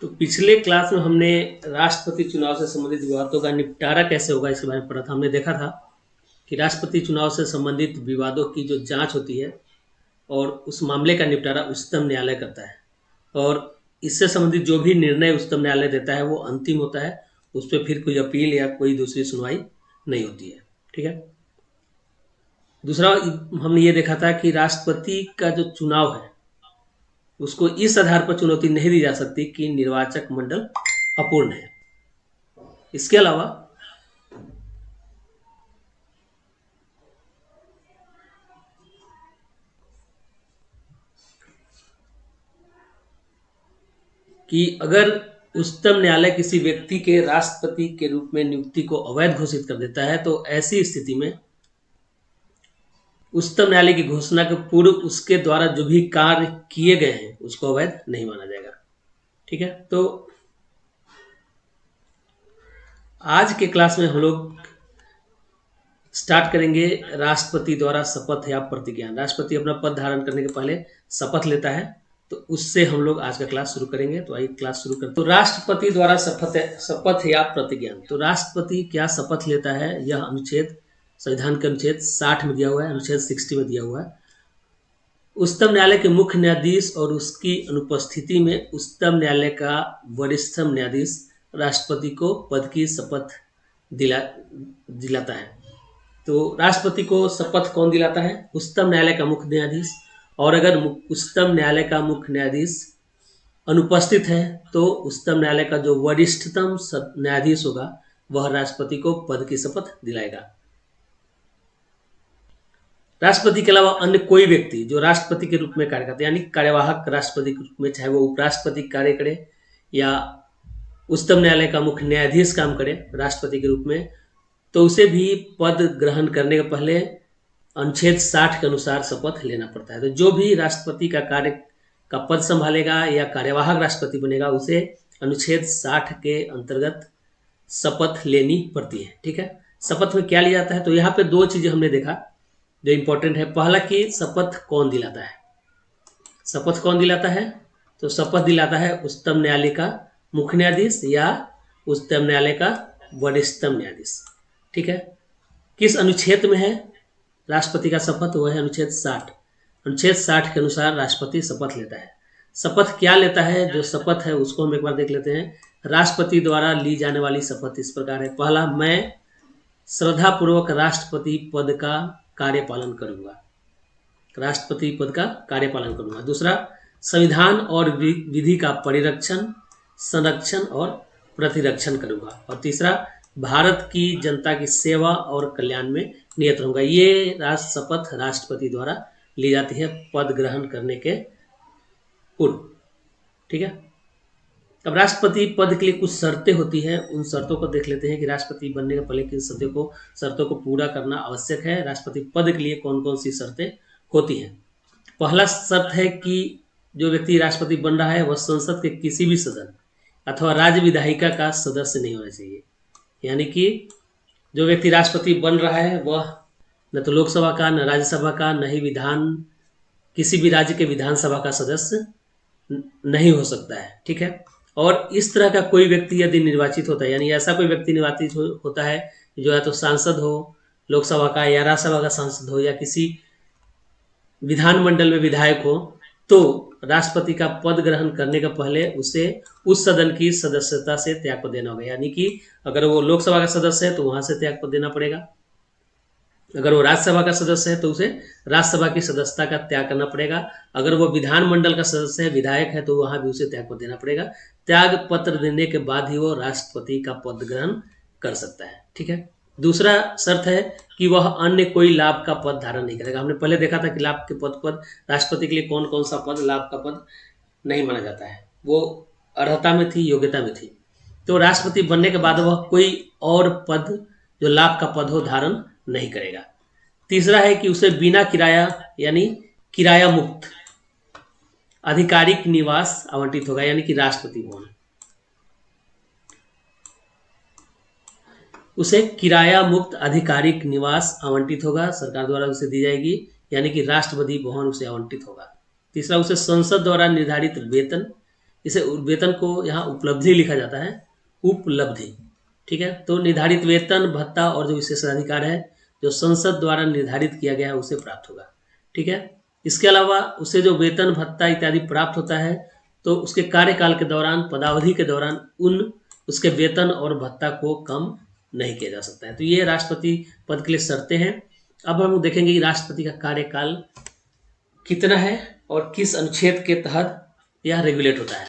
तो पिछले क्लास में हमने राष्ट्रपति चुनाव से संबंधित विवादों का निपटारा कैसे होगा इसके बारे में पढ़ा था। हमने देखा था कि राष्ट्रपति चुनाव से संबंधित विवादों की जो जांच होती है और उस मामले का निपटारा उच्चतम न्यायालय करता है, और इससे संबंधित जो भी निर्णय उच्चतम न्यायालय देता है वो अंतिम होता है। उस पर फिर कोई अपील या कोई दूसरी सुनवाई नहीं होती है। ठीक है। दूसरा हमने ये देखा था कि राष्ट्रपति का जो चुनाव है उसको इस आधार पर चुनौती नहीं दी जा सकती कि निर्वाचक मंडल अपूर्ण है। इसके अलावा कि अगर उच्चतम न्यायालय किसी व्यक्ति के राष्ट्रपति के रूप में नियुक्ति को अवैध घोषित कर देता है तो ऐसी स्थिति में उच्चतम न्यायालय की घोषणा के पूर्व उसके द्वारा जो भी कार्य किए गए हैं उसको अवैध नहीं माना जाएगा। ठीक है। तो आज के क्लास में हम लोग स्टार्ट करेंगे राष्ट्रपति द्वारा शपथ या प्रतिज्ञान। राष्ट्रपति अपना पद धारण करने के पहले शपथ लेता है, तो उससे हम लोग आज का क्लास शुरू करेंगे। तो आइए क्लास शुरू करते हैं। तो राष्ट्रपति द्वारा शपथ या प्रतिज्ञान। तो राष्ट्रपति क्या शपथ लेता है, यह अनुच्छेद संविधान के अनुच्छेद 60 में दिया हुआ है, अनुच्छेद 60 में दिया हुआ है। उच्चतम न्यायालय के मुख्य न्यायाधीश और उसकी अनुपस्थिति में उच्चतम न्यायालय का वरिष्ठतम न्यायाधीश राष्ट्रपति को पद की शपथ दिलाता है। तो राष्ट्रपति को शपथ कौन दिलाता है? उच्चतम न्यायालय का मुख्य न्यायाधीश। और अगर उच्चतम न्यायालय का मुख्य न्यायाधीश अनुपस्थित है तो उच्चतम न्यायालय का जो वरिष्ठतम न्यायाधीश होगा वह राष्ट्रपति को पद की शपथ दिलाएगा। राष्ट्रपति के अलावा अन्य कोई व्यक्ति जो राष्ट्रपति के रूप में कार्य करता है, यानी कार्यवाहक राष्ट्रपति के रूप में, चाहे वो उपराष्ट्रपति कार्य करे या उच्चतम न्यायालय का मुख्य न्यायाधीश काम करे राष्ट्रपति के रूप में, तो उसे भी पद ग्रहण करने के पहले अनुच्छेद 60 के अनुसार शपथ लेना पड़ता है। तो जो भी राष्ट्रपति का कार्य का पद संभालेगा या कार्यवाहक राष्ट्रपति बनेगा उसे अनुच्छेद 60 के अंतर्गत शपथ लेनी पड़ती है। ठीक है। शपथ में क्या लिया जाता है? तो यहाँ पे दो चीजें हमने देखा जो इंपॉर्टेंट है। पहला कि शपथ कौन दिलाता है। शपथ कौन दिलाता है? तो शपथ दिलाता है उच्चतम न्यायालय का मुख्य न्यायाधीश या उच्चतम न्यायालय का वरिष्ठतम न्यायाधीश। ठीक है। किस अनुच्छेद में है राष्ट्रपति का शपथ? वह है अनुच्छेद 60। अनुच्छेद 60 के अनुसार राष्ट्रपति शपथ लेता है। शपथ क्या लेता है? जो शपथ है उसको हम एक बार देख लेते हैं। राष्ट्रपति द्वारा ली जाने वाली शपथ इस प्रकार है। पहला, मैं श्रद्धापूर्वक राष्ट्रपति पद का कार्यपालन करूंगा। राष्ट्रपति पद का कार्यपालन करूंगा। दूसरा, संविधान और विधि का परिरक्षण, संरक्षण और प्रतिरक्षण करूंगा। और तीसरा, भारत की जनता की सेवा और कल्याण में नियत रहूंगा। ये शपथ राष्ट्रपति द्वारा ली जाती है पद ग्रहण करने के पूर्व। ठीक है। अब राष्ट्रपति पद के लिए कुछ शर्तें होती हैं, उन शर्तों को देख लेते हैं कि राष्ट्रपति बनने के पहले किन शर्तों को पूरा करना आवश्यक है। राष्ट्रपति पद के लिए कौन कौन सी शर्तें होती हैं। पहला शर्त है कि जो व्यक्ति राष्ट्रपति बन रहा है वह संसद के किसी भी सदन अथवा राज्य विधायिका का सदस्य नहीं होना चाहिए। यानी कि जो व्यक्ति राष्ट्रपति बन रहा है वह न तो लोकसभा का, न राज्यसभा का, न ही किसी भी राज्य के विधानसभा का सदस्य नहीं हो सकता है। ठीक है। और इस तरह का कोई व्यक्ति यदि निर्वाचित होता है, यानी ऐसा कोई व्यक्ति निर्वाचित होता है जो या तो सांसद हो लोकसभा का या राज्यसभा का सांसद हो या किसी विधानमंडल में विधायक हो, तो राष्ट्रपति का पद ग्रहण करने के पहले उसे उस सदन की सदस्यता से त्यागपत्र देना होगा। यानी कि अगर वो लोकसभा का सदस्य है तो वहां से त्यागपत्र देना पड़ेगा। अगर वो राज्यसभा का सदस्य है तो उसे राज्यसभा की सदस्यता का त्याग करना पड़ेगा। अगर वो विधानमंडल का सदस्य है, विधायक है, तो वहां भी उसे त्यागपत्र देना पड़ेगा। त्याग पत्र देने के बाद ही वो राष्ट्रपति का पद ग्रहण कर सकता है। ठीक है। दूसरा शर्त है कि वह अन्य कोई लाभ का पद धारण नहीं करेगा। हमने पहले देखा था कि लाभ के पद राष्ट्रपति के लिए कौन कौन सा पद लाभ का पद नहीं माना जाता है, वो अर्हता में थी, योग्यता में थी। तो राष्ट्रपति बनने के बाद वह कोई और पद जो लाभ का पद हो धारण नहीं करेगा। तीसरा है कि उसे बिना किराया यानी किराया मुक्त आधिकारिक निवास आवंटित होगा, यानी कि राष्ट्रपति भवन। उसे किराया मुक्त आधिकारिक निवास आवंटित होगा, सरकार द्वारा उसे दी जाएगी, यानी कि राष्ट्रपति भवन उसे आवंटित होगा। तीसरा, उसे संसद द्वारा निर्धारित वेतन इसे वेतन को यहाँ उपलब्धि लिखा जाता है, उपलब्धि। ठीक है, तो निर्धारित वेतन भत्ता और जो विशेषाधिकार है जो संसद द्वारा निर्धारित किया गया है उसे प्राप्त होगा। ठीक है, इसके अलावा उसे जो वेतन भत्ता इत्यादि प्राप्त होता है तो उसके कार्यकाल के दौरान, पदावधि के दौरान उसके वेतन और भत्ता को कम नहीं किया जा सकता है। तो ये राष्ट्रपति पद के लिए शर्तें हैं। अब हम देखेंगे कि राष्ट्रपति का कार्यकाल कितना है और किस अनुच्छेद के तहत यह रेगुलेट होता है।